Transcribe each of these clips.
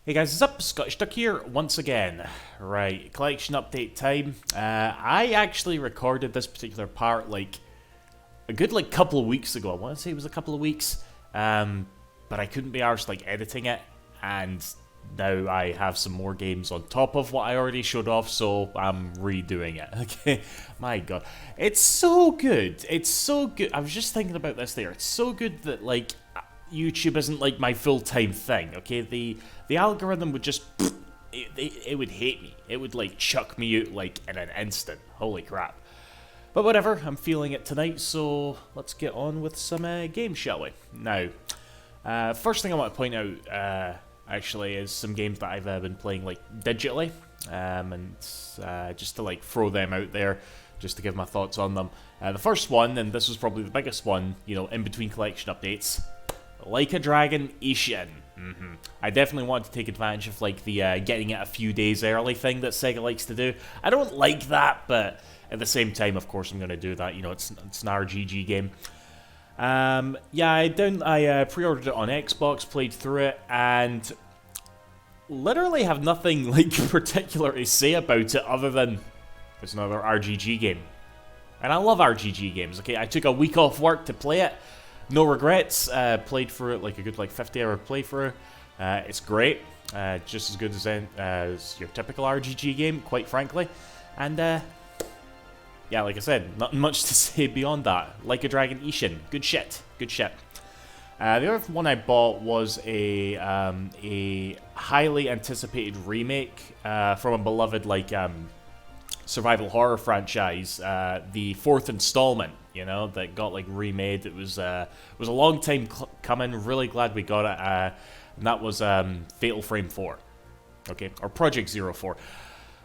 Hey guys, what's up? Scottish Duck here once again. Right, collection update time. I actually recorded this particular part like a good couple of weeks ago. I want to say it was a couple of weeks, but I couldn't be arsed editing it, and now I have some more games on top of what I already showed off, so I'm redoing it. Okay, my god, it's so good. It's so good. I was just thinking about this there. It's so good that YouTube isn't my full-time thing, okay? The algorithm would just it would hate me. It would chuck me out in an instant. Holy crap. But whatever, I'm feeling it tonight, so let's get on with some games, shall we? Now, first thing I want to point out actually is some games that I've been playing digitally, and just to throw them out there, just to give my thoughts on them. The first one, and this was probably the biggest one, in between collection updates, Like a Dragon Ishin. I definitely want to take advantage of the getting it a few days early thing that Sega likes to do. I don't like that, but at the same time, of course, I'm going to do that. It's an RGG game. Yeah, I pre-ordered it on Xbox, played through it, and literally have nothing particular to say about it other than it's another RGG game. And I love RGG games. Okay, I took a week off work to play it. No regrets, played through it a good 50-hour playthrough. It's great, just as good as your typical RGG game, quite frankly. And yeah, like I said, nothing much to say beyond that. Like a Dragon Ishin, good shit, good shit. The other one I bought was a highly anticipated remake from a beloved survival horror franchise, the fourth installment, that got remade. It was a long time coming. Really glad we got it. And that was Fatal Frame 4, okay, or Project 04.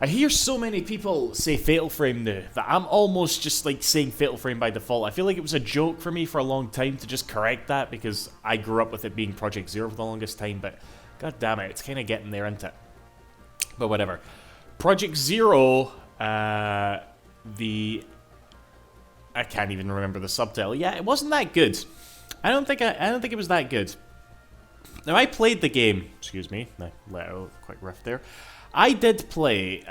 I hear so many people say Fatal Frame now that I'm almost just saying Fatal Frame by default. I feel like it was a joke for me for a long time to just correct that because I grew up with it being Project Zero for the longest time. But god damn it, it's kind of getting there, isn't it? But whatever. Project Zero. I can't even remember the subtitle. Yeah, it wasn't that good. I don't think it was that good. Now I played the game. Excuse me, I let out a quick riff there. I did play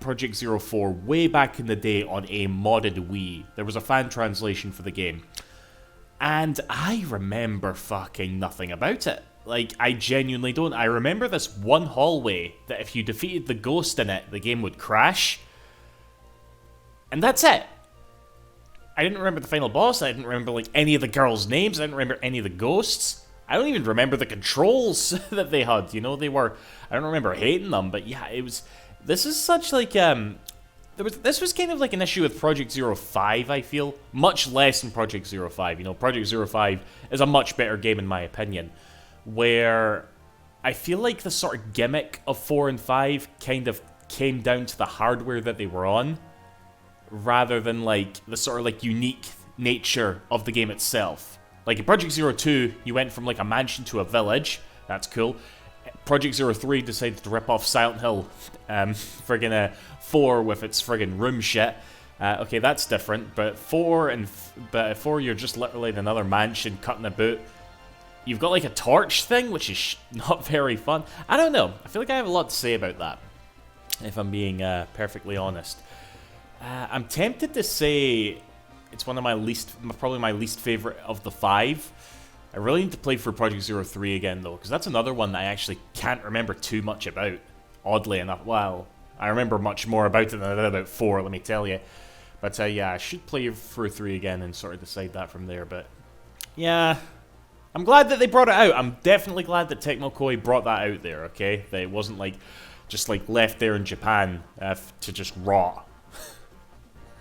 Project 04 way back in the day on a modded Wii. There was a fan translation for the game, and I remember fucking nothing about it. I genuinely don't. I remember this one hallway that if you defeated the ghost in it, the game would crash. And that's it. I didn't remember the final boss. I didn't remember any of the girls' names. I didn't remember any of the ghosts. I don't even remember the controls that they had. They were. I don't remember hating them, but yeah, it was. This is such this was kind of an issue with Project 05. I feel much less than Project 05. Project 05 is a much better game in my opinion. Where I feel the sort of gimmick of 4 and 5 kind of came down to the hardware that they were on, rather than the sort of unique nature of the game itself. In Project 02, you went from a mansion to a village. That's cool. Project 03 decided to rip off Silent Hill, friggin' 4 with its friggin' room shit. Okay, that's different. But 4 you're just literally in another mansion cutting about. You've got a torch thing, which is not very fun. I don't know. I feel I have a lot to say about that, if I'm being perfectly honest. I'm tempted to say it's one of probably my least favorite of the 5. I really need to play for Project 03 again, though, because that's another one that I actually can't remember too much about, oddly enough. Well, I remember much more about it than I did about 4, let me tell you. But yeah, I should play for 3 again and sort of decide that from there, but yeah, I'm glad that they brought it out. I'm definitely glad that Tecmo Koei brought that out there, okay? That it wasn't just left there in Japan to just rot.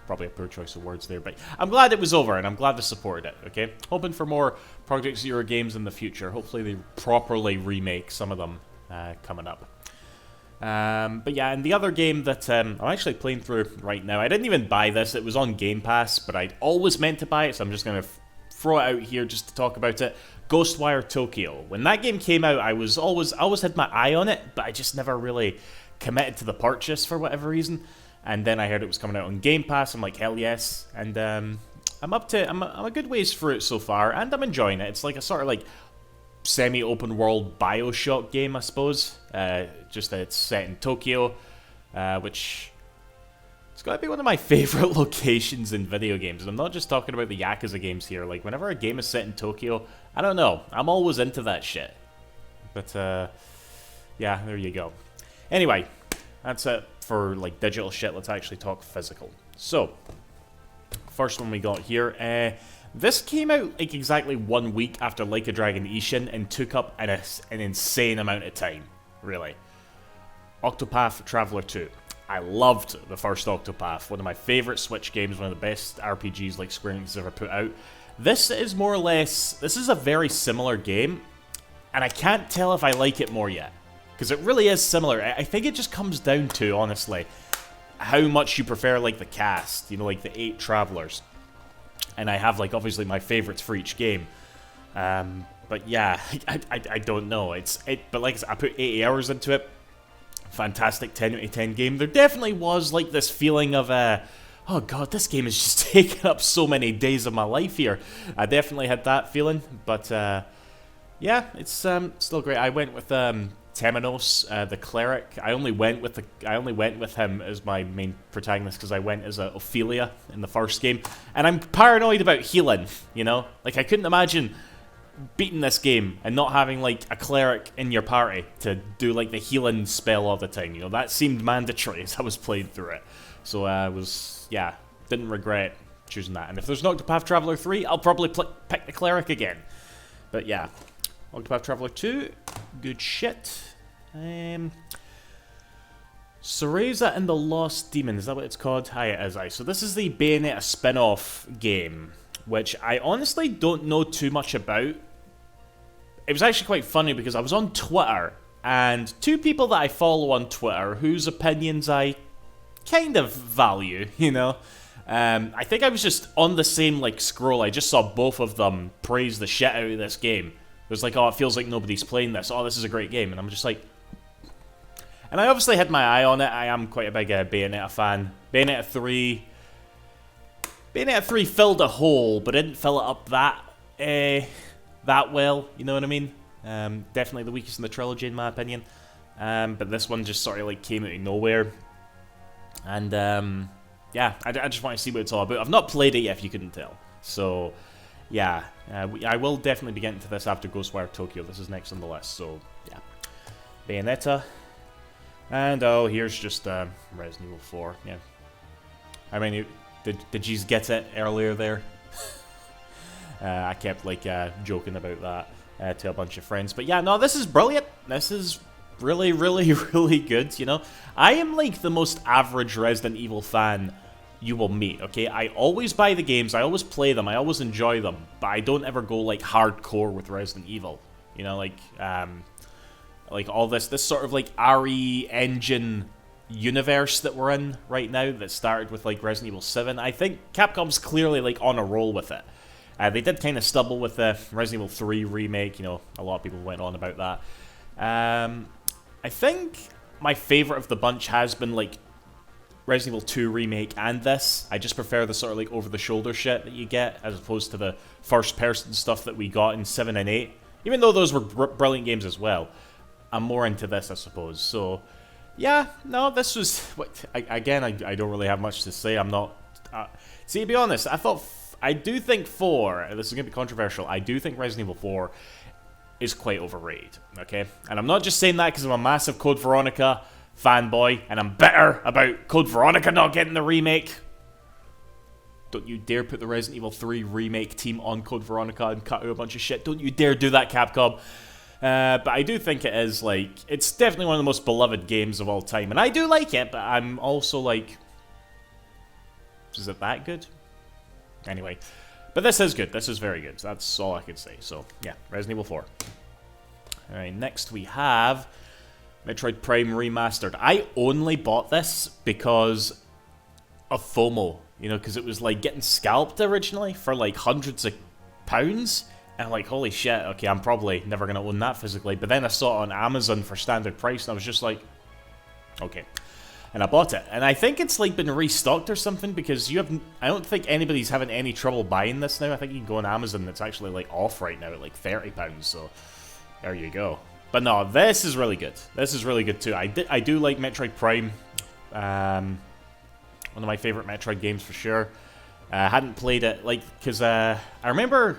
Probably a poor choice of words there, but I'm glad it was over, and I'm glad they supported it, okay? Hoping for more Project Zero games in the future. Hopefully they properly remake some of them coming up. But yeah, and the other game that I'm actually playing through right now, I didn't even buy this. It was on Game Pass, but I'd always meant to buy it, so I'm just going to throw it out here just to talk about it. Ghostwire Tokyo. When that game came out, I always had my eye on it, but I just never really committed to the purchase for whatever reason. And then I heard it was coming out on Game Pass. I'm like, hell yes. And I'm a good ways through it so far, and I'm enjoying it. It's a sort of semi-open world Bioshock game, I suppose. Just that it's set in Tokyo, which it's got to be one of my favorite locations in video games. And I'm not just talking about the Yakuza games here. Like, whenever a game is set in Tokyo, I don't know, I'm always into that shit. But, yeah, there you go. Anyway, that's it for, like, digital shit. Let's actually talk physical. So, first one we got here. This came out, like, exactly 1 week after Like a Dragon Ishin and took up an insane amount of time, really. Octopath Traveler 2. I loved the first Octopath. One of my favorite Switch games, one of the best RPGs, like, Square Enix has ever put out. This is more or less... This is a very similar game, and I can't tell if I like it more yet. Because it really is similar. I think it just comes down to, honestly, how much you prefer, like, the cast. You know, like, the 8 Travelers. And I have, like, obviously my favorites for each game. But yeah, I don't know. But like I said, I put 80 hours into it. Fantastic 10 out of 10 game. There definitely was, like, this feeling of, oh god, this game is just taking up so many days of my life here. I definitely had that feeling. But, yeah, it's still great. I went with... Temenos, the cleric. I only went with him as my main protagonist because I went as a Ophelia in the first game, and I'm paranoid about healing. You know, like I couldn't imagine beating this game and not having like a cleric in your party to do like the healing spell all the time. You know, that seemed mandatory as I was playing through it. So I didn't regret choosing that. And if there's an Octopath Traveler 3, I'll probably pick the cleric again. But yeah, Octopath Traveler 2, good shit. Cereza and the Lost Demon, is that what it's called? Hi, it is. So this is the Bayonetta spin-off game, which I honestly don't know too much about. It was actually quite funny because I was on Twitter, and 2 people that I follow on Twitter, whose opinions I kind of value, you know. I think I was just on the same, like, scroll. I just saw both of them praise the shit out of this game. It was like, oh, it feels like nobody's playing this. Oh, this is a great game. And I'm just like... And I obviously had my eye on it. I am quite a big Bayonetta fan. Bayonetta 3 filled a hole, but didn't fill it up that well. You know what I mean? Definitely the weakest in the trilogy, in my opinion. But this one just sort of like came out of nowhere. And yeah, I just want to see what it's all about. I've not played it yet, if you couldn't tell. So... yeah, I will definitely be getting to this after Ghostwire Tokyo. This is next on the list, so yeah. Bayonetta. And oh, here's just Resident Evil 4. Yeah. I mean, did you get it earlier there? I kept like joking about that to a bunch of friends. But yeah, no, this is brilliant. This is really, really, really good, you know. I am like the most average Resident Evil fan you will meet, okay? I always buy the games, I always play them, I always enjoy them, but I don't ever go, like, hardcore with Resident Evil. You know, like all this sort of, like, RE engine universe that we're in right now that started with, like, Resident Evil 7. I think Capcom's clearly, like, on a roll with it. They did kind of stumble with the Resident Evil 3 remake, you know, a lot of people went on about that. I think my favorite of the bunch has been, like, Resident Evil 2 remake and this. I just prefer the sort of like over-the-shoulder shit that you get as opposed to the first-person stuff that we got in 7 and 8. Even though those were brilliant games as well. I'm more into this, I suppose. So, yeah, no, this was... Again, I don't really have much to say. I'm not... see, to be honest, I do think 4... This is going to be controversial. I do think Resident Evil 4 is quite overrated, okay? And I'm not just saying that because I'm a massive Code Veronica fanboy, and I'm bitter about Code Veronica not getting the remake. Don't you dare put the Resident Evil 3 remake team on Code Veronica and cut out a bunch of shit. Don't you dare do that, Capcom. But I do think it is, like, it's definitely one of the most beloved games of all time. And I do like it, but I'm also like, is it that good? Anyway, but this is good. This is very good. So that's all I can say. So, yeah, Resident Evil 4. Alright, next we have Metroid Prime Remastered. I only bought this because of FOMO, you know, because it was like getting scalped originally for like hundreds of pounds, and I'm like, holy shit, okay, I'm probably never going to own that physically, but then I saw it on Amazon for standard price, and I was just like, okay, and I bought it, and I think it's like been restocked or something, because I don't think anybody's having any trouble buying this now. I think you can go on Amazon, it's actually like off right now at like £30, so There you go. But no, this is really good. This is really good too. I do like Metroid Prime. One of my favorite Metroid games for sure. I hadn't played it, like, because I remember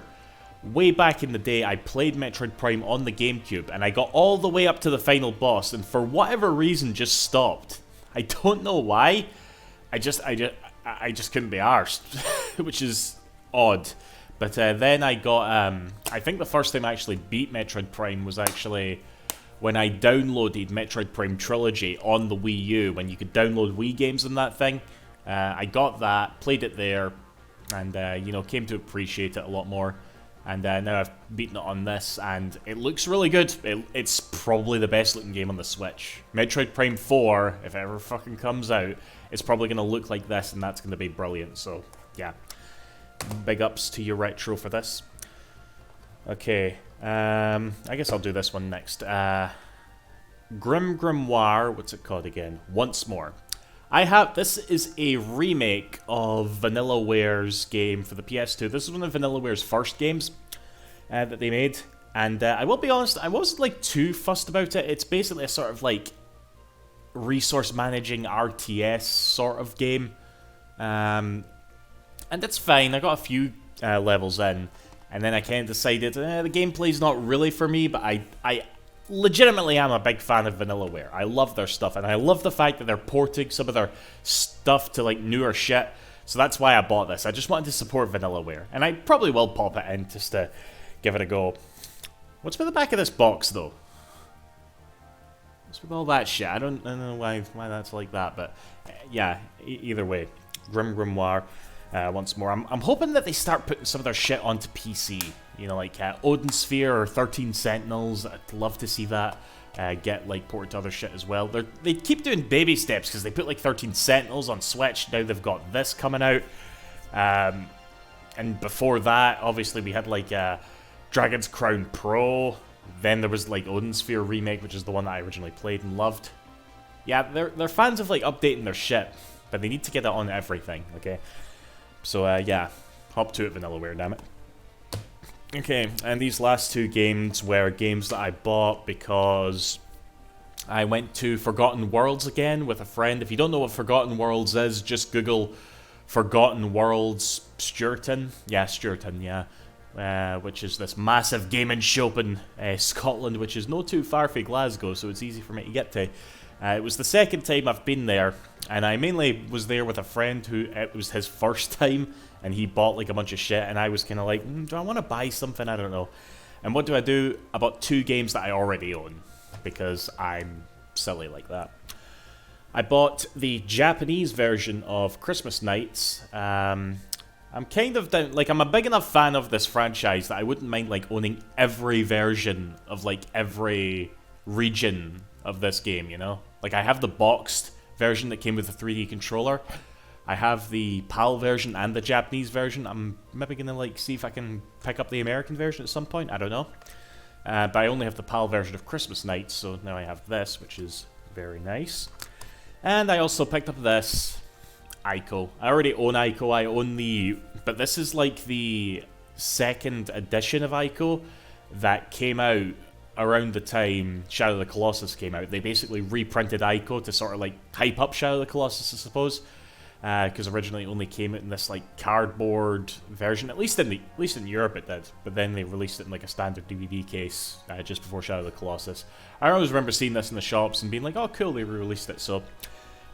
way back in the day I played Metroid Prime on the GameCube and I got all the way up to the final boss and for whatever reason just stopped. I don't know why. I just couldn't be arsed, which is odd. But then I got, I think the first time I actually beat Metroid Prime was actually when I downloaded Metroid Prime Trilogy on the Wii U, when you could download Wii games on that thing. I got that, played it there, and, you know, came to appreciate it a lot more. And now I've beaten it on this, and it looks really good. It's probably the best looking game on the Switch. Metroid Prime 4, if it ever fucking comes out, it's probably going to look like this, and that's going to be brilliant. So, yeah. Big ups to your retro for this. Okay, I guess I'll do this one next. Grimoire, what's it called again? Once More. This is a remake of Vanillaware's game for the PS2. This is one of Vanillaware's first games that they made. And I will be honest, I wasn't like too fussed about it. It's basically a sort of like resource managing RTS sort of game. And that's fine. I got a few levels in, and then I kind of decided the gameplay's not really for me, but I legitimately am a big fan of Vanillaware. I love their stuff, and I love the fact that they're porting some of their stuff to like newer shit, so that's why I bought this. I just wanted to support Vanillaware, and I probably will pop it in just to give it a go. What's with the back of this box, though? What's with all that shit? I don't know why that's like that, but yeah, either way. Grimoire. Once more. I'm hoping that they start putting some of their shit onto PC. You know, like Odin Sphere or 13 Sentinels. I'd love to see that get like ported to other shit as well. They keep doing baby steps because they put like 13 Sentinels on Switch. Now they've got this coming out. And before that, obviously we had like Dragon's Crown Pro. Then there was like Odin Sphere Remake, which is the one that I originally played and loved. Yeah, they're fans of like updating their shit, but they need to get it on everything, okay? So, yeah, hop to it, Vanillaware, damn it. Okay, and these last two games were games that I bought because I went to Forgotten Worlds again with a friend. If you don't know what Forgotten Worlds is, just Google Forgotten Worlds Sturton. Yeah, Sturton, yeah. Which is this massive gaming shop in Scotland, which is not too far from Glasgow, so it's easy for me to get to. It was the second time I've been there, and I mainly was there with a friend who it was his first time, and he bought like a bunch of shit, and I was kind of like, do I want to buy something? I don't know. And what do? I bought two games that I already own, because I'm silly like that. I bought the Japanese version of Christmas Nights. I'm kind of down, like, I'm a big enough fan of this franchise that I wouldn't mind like owning every version of like every region of this game, you know? Like, I have the boxed version that came with the 3D controller. I have the PAL version and the Japanese version. I'm maybe gonna like see if I can pick up the American version at some point. I don't know. But I only have the PAL version of Christmas Nights, so now I have this, which is very nice. And I also picked up this Aiko. I already own Aiko. I own but this is like the second edition of Aiko that came out around the time Shadow of the Colossus came out. They basically reprinted Aiko to sort of like hype up Shadow of the Colossus, I suppose, because originally it only came out in this like cardboard version. At least in Europe it did, but then they released it in like a standard DVD case just before Shadow of the Colossus. I always remember seeing this in the shops and being like, "Oh, cool, they re-released it." So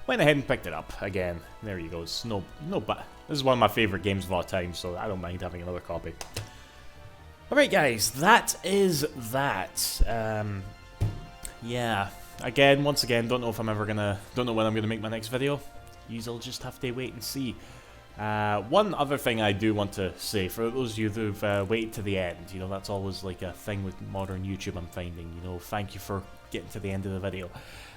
went ahead and picked it up again. There you go. It's no bad. This is one of my favorite games of all time, so I don't mind having another copy. Alright guys, that is that. Yeah. Once again, don't know when I'm gonna make my next video. You'll just have to wait and see. One other thing I do want to say, for those of you who've waited to the end, you know, that's always like a thing with modern YouTube I'm finding, you know, thank you for getting to the end of the video.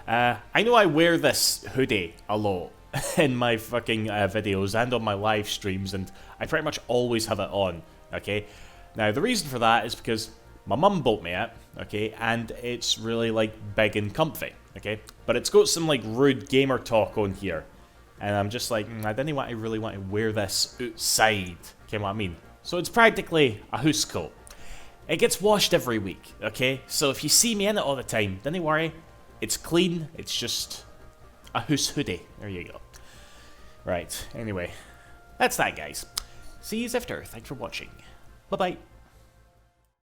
I know I wear this hoodie a lot in my fucking videos and on my live streams, and I pretty much always have it on, okay? Now, the reason for that is because my mum bought me it, okay, and it's really, like, big and comfy, okay? But it's got some, like, rude gamer talk on here, and I'm just like, I didn't really want to wear this outside, okay, what I mean? So it's practically a house coat. It gets washed every week, okay? So if you see me in it all the time, don't worry. It's clean. It's just a hoose hoodie. There you go. Right, anyway. That's that, guys. See you after. Thanks for watching. Bye-bye.